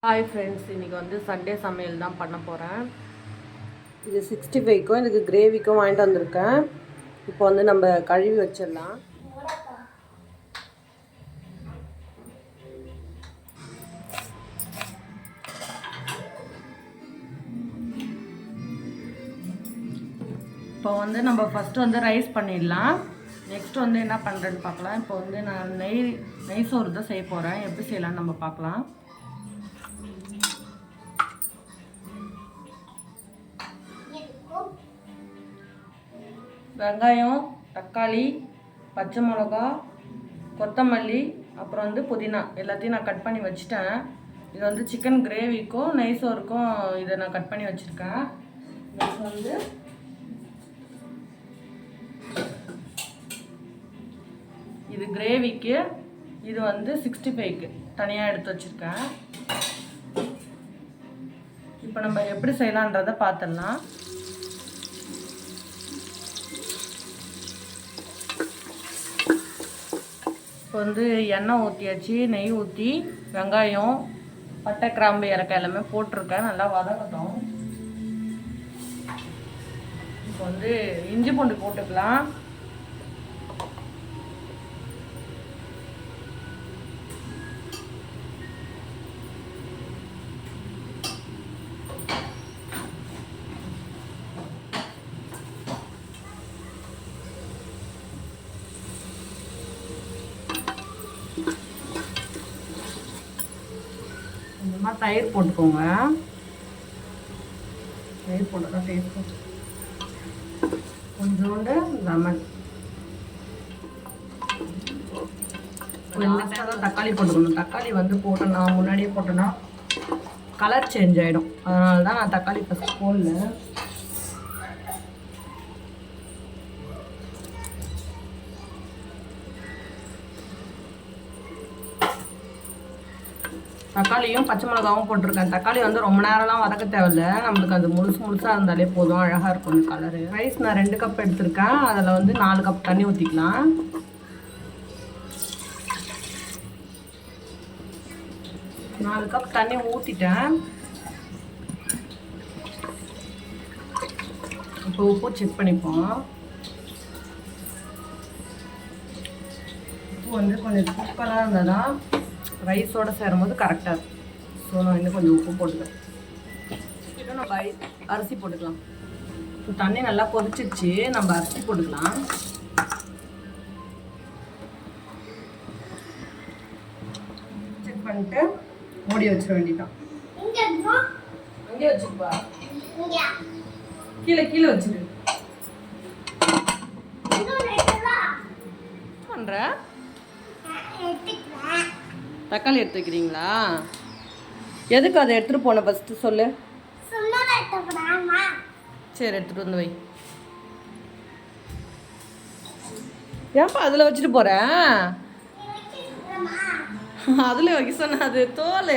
Hi friends, இன்றைக்கி வந்து Sunday சமையல் தான் பண்ண போகிறேன். இது 65க்கும் இதுக்கு கிரேவிக்கும் வாங்கிட்டு வந்திருக்கேன். இப்போ வந்து நம்ம கழுவி வச்சிடலாம். இப்போ வந்து நம்ம ஃபஸ்ட்டு வந்து ரைஸ் பண்ணிடலாம். நெக்ஸ்ட் வந்து என்ன பண்ணுறேன்னு பார்க்கலாம். இப்போ வந்து நான் நெய் சோறு தான் செய்ய போகிறேன். எப்படி செய்யலான்னு நம்ம பார்க்கலாம். வெங்காயம், தக்காளி, பச்சை மிளகா, கொத்தமல்லி, அப்புறம் வந்து புதினா எல்லாத்தையும் நான் கட் பண்ணி வச்சுட்டேன். இது வந்து சிக்கன் கிரேவிக்கும் நெய் சோறுக்கும் இதை நான் கட் பண்ணி வச்சுருக்கேன். நெக்ஸ்ட் வந்து இது கிரேவிக்கு, இது வந்து 65க்கு தனியாக எடுத்து வச்சுருக்கேன். இப்போ நம்ம எப்படி செய்யலான்றதை பார்த்துடலாம். இப்போ வந்து எண்ணெய் ஊற்றியாச்சு, நெய் ஊற்றி வெங்காயம், பட்டை, கிராம்பு, ஏலக்காய் எல்லாமே போட்டிருக்கேன். நல்லா வதங்கட்டும். இப்போ வந்து இஞ்சி பூண்டு போட்டுக்கலாம். கொஞ்சமாக தயிர் போட்டுக்கோங்க. தயிர் போட்டுதான் டேஸ்ட். கொஞ்சோண்டு லெமன். தான் தக்காளி போட்டுக்கணும். தக்காளி வந்து போட்டோன்னா, முன்னாடியே போட்டோன்னா கலர் சேஞ்ச் ஆகிடும். அதனால தான் நான் தக்காளி ஃபஸ்ட் போடல. தக்காளியும் பச்சை மிளகாவும் போட்டிருக்கேன். தக்காளி வந்து ரொம்ப நேரம்லாம் வதக்க தேவையில்லை. நம்மளுக்கு அது முழுசாக இருந்தாலே போதும். அழகாக இருக்கும் அந்த கலரு. ரைஸ் நான் 2 கப் எடுத்திருக்கேன். அதில் வந்து 4 கப் தண்ணி ஊற்றிக்கலாம். நாலு கப் தண்ணி ஊற்றிட்டேன். இப்போ உப்பு செக் பண்ணிப்போம். உப்பு வந்து கொஞ்சம் தூக்கலாக இருந்தால் தான் ரைஸோடு சேரும்போது கரெக்டாக இருக்கும். ஸோ நான் இன்னும் கொஞ்சம் உப்பு போட்டுக்கிறேன். இன்னும் நம்ம அரிசி போட்டுக்கலாம். இப்போ தண்ணி நல்லா கொதிச்சிச்சு. நம்ம அரிசி போட்டுக்கலாம். செக் பண்ணிட்டு மூடி வச்சிட வேண்டியதான். அங்கே வச்சுப்பா, கீழே கீழே வச்சிரு. பண்ற தக்காளி எடுத்து வைக்கிறீங்களா? எதுக்கு அதை எடுத்துகிட்டு போன ஃபஸ்ட்டு சொல்லு. சரி, எடுத்துகிட்டு வந்து வை. ஏன்ப்பா அதில் வச்சுட்டு போகிறேன்? அதில் வைக்க சொன்ன, அது தோல்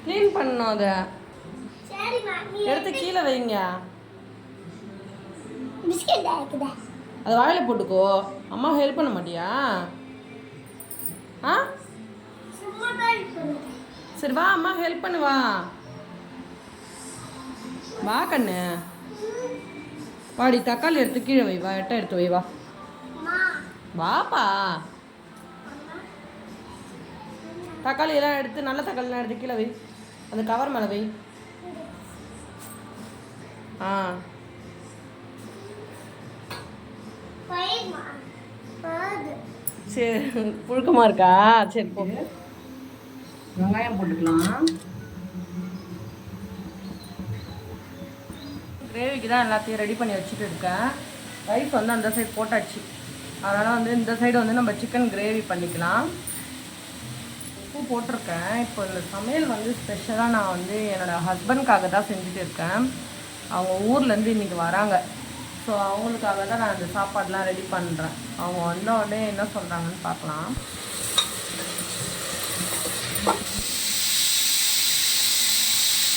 க்ளீன் பண்ணணும். அதை எடுத்து கீழே வைங்க. அதை வாயில் போட்டுக்கோ. அம்மா ஹெல்ப் பண்ண மாட்டியா? ஆ சரி வா, அம்மா ஹெல்ப் பண்ணு. வா வா கண்ணு, வாடி. தக்காளி எடுத்து கீழே வை. வா, எட்டை எடுத்து வை. வா வாப்பா. தக்காளி எல்லாம் எடுத்து, நல்ல தக்காளிலாம் எடுத்து கீழே வை. அந்த கவர் மேலே வை. ஆ சரி, புழுக்கமாக இருக்கா? சரி போ. வெங்காயம் போட்டுக்கலாம். கிரேவிக்கு தான் எல்லாத்தையும் ரெடி பண்ணி வச்சுட்டு இருக்கேன். ரைஸ் வந்து அந்த சைடு போட்டாச்சு. அதனால் வந்து இந்த சைடு வந்து நம்ம சிக்கன் கிரேவி பண்ணிக்கலாம். உப்பு போட்டிருக்கேன். இப்போ இந்த சமையல் வந்து ஸ்பெஷலாக நான் வந்து என்னோடய ஹஸ்பண்ட்காக தான் செஞ்சுட்டு இருக்கேன். அவங்க ஊர்லேருந்து இன்றைக்கி வராங்க. ஸோ அவங்களுக்காக தான் நான் இந்த சாப்பாடெலாம் ரெடி பண்ணுறேன். அவங்க வந்த உடனே என்ன சொல்கிறாங்கன்னு பார்க்கலாம்.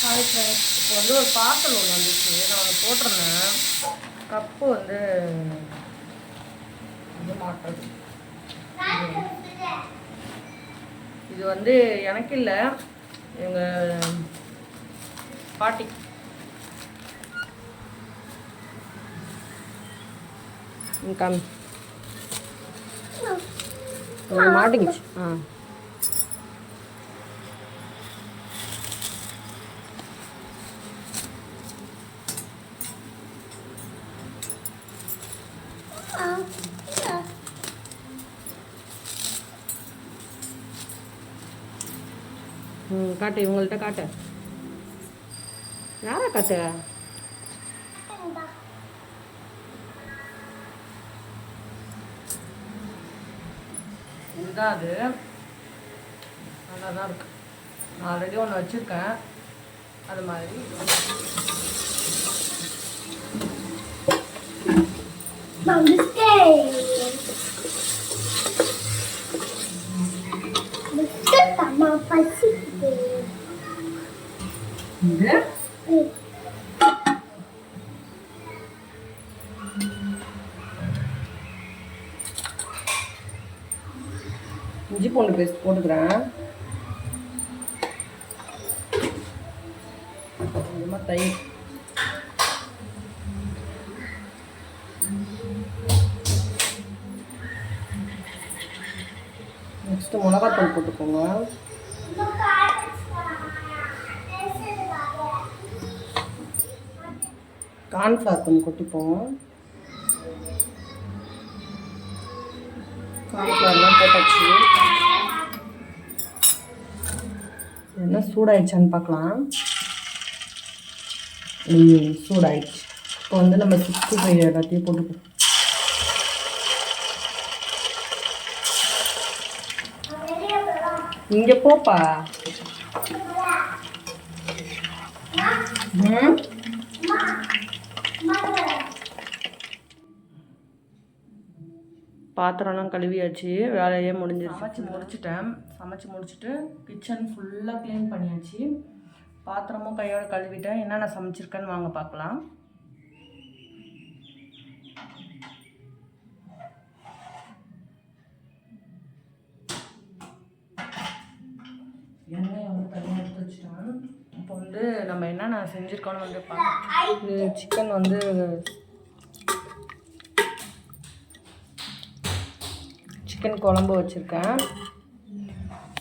ஹாய் ஃப்ரெண்ட்ஸ், இப்போ வந்து ஒரு பார்சல் ஒன்று வந்துச்சு. நான் ஒன்று போட்டிருந்தேன். கப்பு வந்து இது மாட்டுறது. இது வந்து எனக்கு இல்லை, எங்கள் பாட்டி. காமி மாட்டிக்கிச்சு. காட்டு, இவங்கள்ட்ட காட்டு. யாரை காட்டு? இதுதான் அது. நல்லா தான் இருக்கு. நான் ஆல்ரெடி ஒன்று வச்சுருக்கேன் அது மாதிரி. இஞ்சி பூண்டு பேஸ்ட் போட்டுக்கிறேன். கொஞ்சமாக தயிர். நெக்ஸ்ட்டு மிளகாத்தூள் போட்டுக்கோங்க. கார்ன்ஃப்ளவர் கொஞ்சம் கொட்டிப்போம். கார்ன்ஃப்ளவர்லாம் போட்டாச்சு. என்ன சூடாயிடுச்சான்னு பார்க்கலாம். சூடாயிடுச்சு. இப்போ வந்து நம்ம 65 எல்லாத்தையும் போட்டுப்போம். இங்க போப்பா. பாத்திரம்லாம் கழுவியாச்சு, வேலையே முடிஞ்சிருச்சு. சமைச்சு முடிச்சுட்டு கிச்சன் ஃபுல்லாக க்ளீன் பண்ணியாச்சு. பாத்திரமும் கையோடு கழுவிட்டேன். என்னென்ன சமைச்சிருக்கேன்னு வாங்க பார்க்கலாம். எண்ணெயை வந்து தனியாக எடுத்து வச்சுட்டேன். இப்போ வந்து நம்ம என்னென்ன செஞ்சுருக்கோன்னு வந்து பார்க்கலாம். சிக்கன் வந்து சிக்கன் குழம்பு வச்சுருக்கேன்.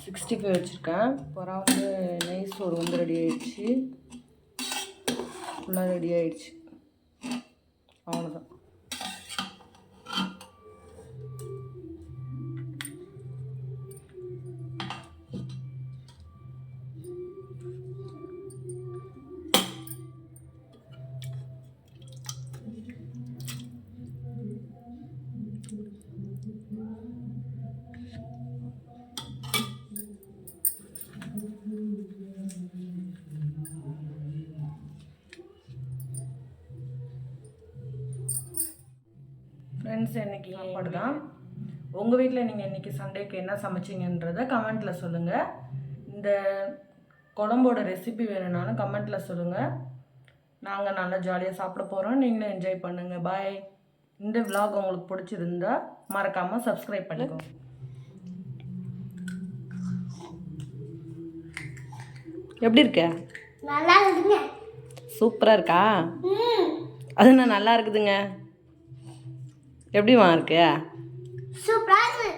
65 வச்சுருக்கேன். அப்புறம் வந்து நெய் சோறு வந்து ரெடி ஆகிடுச்சு. ஃபுல்லாக ரெடி ஆகிடுச்சு. அவ்வளோதான். ஃப்ரெண்ட்ஸ், இன்றைக்கி சாப்பாடு தான். உங்கள் வீட்டில் நீங்கள் இன்றைக்கி சண்டேக்கு என்ன சமைச்சிங்கன்றதை கமெண்ட்டில் சொல்லுங்கள். இந்த குழம்போட ரெசிபி வேணும்னாலும் கமெண்ட்டில் சொல்லுங்கள். நாங்கள் நல்லா ஜாலியாக சாப்பிட போகிறோம். நீங்களும் என்ஜாய் பண்ணுங்கள். பாய். இந்த விலாக் உங்களுக்கு பிடிச்சிருந்தா மறக்காமல் சப்ஸ்கிரைப் பண்ணிக்கோங்க. எப்படி இருக்க? நல்லா இருக்குங்க. சூப்பராக இருக்கா? அது என்ன நல்லா இருக்குதுங்க? எப்படிமா இருக்கு? சூப்பரா இருக்கு.